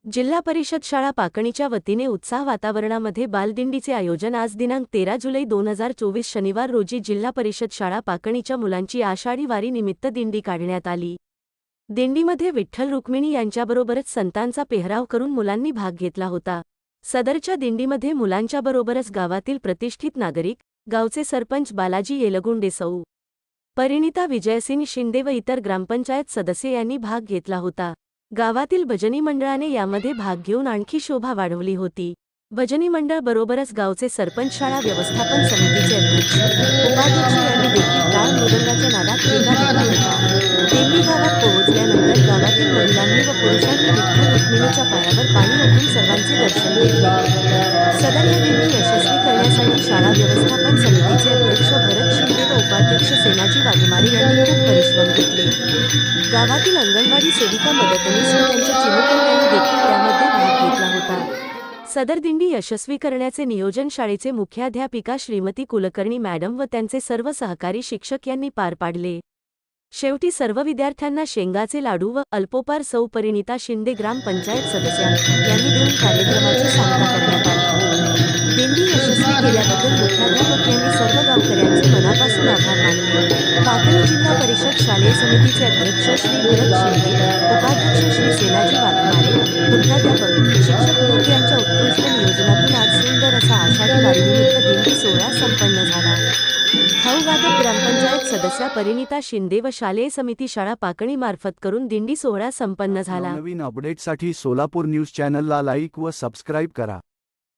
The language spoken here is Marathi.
जिल्हा परिषद शाळा पाकणीच्या वतीने उत्साह वातावरणामध्ये बालदिंडीचे आयोजन आज दिनांक 13 जुलै 2024 शनिवार रोजी जिल्हा परिषद शाळा पाकणीच्या मुलांची आषाढी वारी निमित्त दिंडी काढण्यात आली। दिंडीमध्ये विठ्ठल रुक्मिणी यांच्याबरोबरच संतांचा पेहराव करून मुलांनी भाग घेतला होता। सदरच्या दिंडीमध्ये मुलांच्या बरोबरच गावातील प्रतिष्ठित नागरिक, गावचे सरपंच बालाजी येलगुंडे, सौ. परिणिता विजयसिंह शिंदे व इतर ग्रामपंचायत सदस्य यांनी भाग घेतला होता। गावातील भजनी मंडळाने यामध्ये भाग घेऊन आणखी शोभा वाढवली होती। भजनी मंडळ बरोबरच गावचे सरपंच, शाळा व्यवस्थापन समितीचे अध्यक्ष, उपाध्यक्ष यांनी देखील टाळ मृदंगाच्या नादात ठेका दिला होता। दिंडी गावात पोहोचल्यानंतर गावातील महिलांनी व पुरुषांनी विठ्ठल रुक्मिणीच्या पायावर पाणी ओतून सर्वांचे दर्शन घेतले। सदर या दिंडी यशस्वी करण्यासाठी शाळा व्यवस्थापन समितीचे अध्यक्ष भरत शिंदे व उपाध्यक्ष सेनाजी वाघमारे यांनी खूप परिश्रम घेतले। गावातील अंगणवाडी सेविका मदतनीस व त्यांच्या चिमुकल्या यांनी देखील त्यामध्ये भाग घेतला होता। सदर दिंडी यशस्वी करण्याचे नियोजन शाळेचे मुख्याध्यापिका श्रीमती कुलकर्णी मॅडम व त्यांचे सर्व सहकारी शिक्षक यांनी पार पाडले। शेवटी सर्व विद्यार्थ्यांना शेंगाचे लाडू व अल्पोपार सौ परिणिता शिंदे ग्रामपंचायत सदस्य यांनी देऊन कार्यक्रमाची सांगता करण्यात आली। दिंडी यशस्वी केल्याबद्दल मुख्याध्यापक यांनी सर्व गावकऱ्यांचे मनापासून आभार मानले। पाकणी जिल्हा परिषद शालेय समितीचे अध्यक्ष श्री भरत शिंदे, उपाध्यक्ष श्री सेनाजी वाघमारे, मुख्याध्यापक शिक्षक वर्ग यांच्या उत्कृष्ट नियोजनातून आज सुंदर असा आषाढी वारीनिमित्त दिंडी सोहळा संपन्न झाला। खाऊवादक ग्रामपंचायत सदस्या परिणिता शिंदे व शालेय समिती शाळा पाकणी मार्फत करून दिंडी सोहळा संपन्न झाला। नवीन अपडेटसाठी सोलापूर न्यूज चॅनलला लाईक व सबस्क्राईब करा।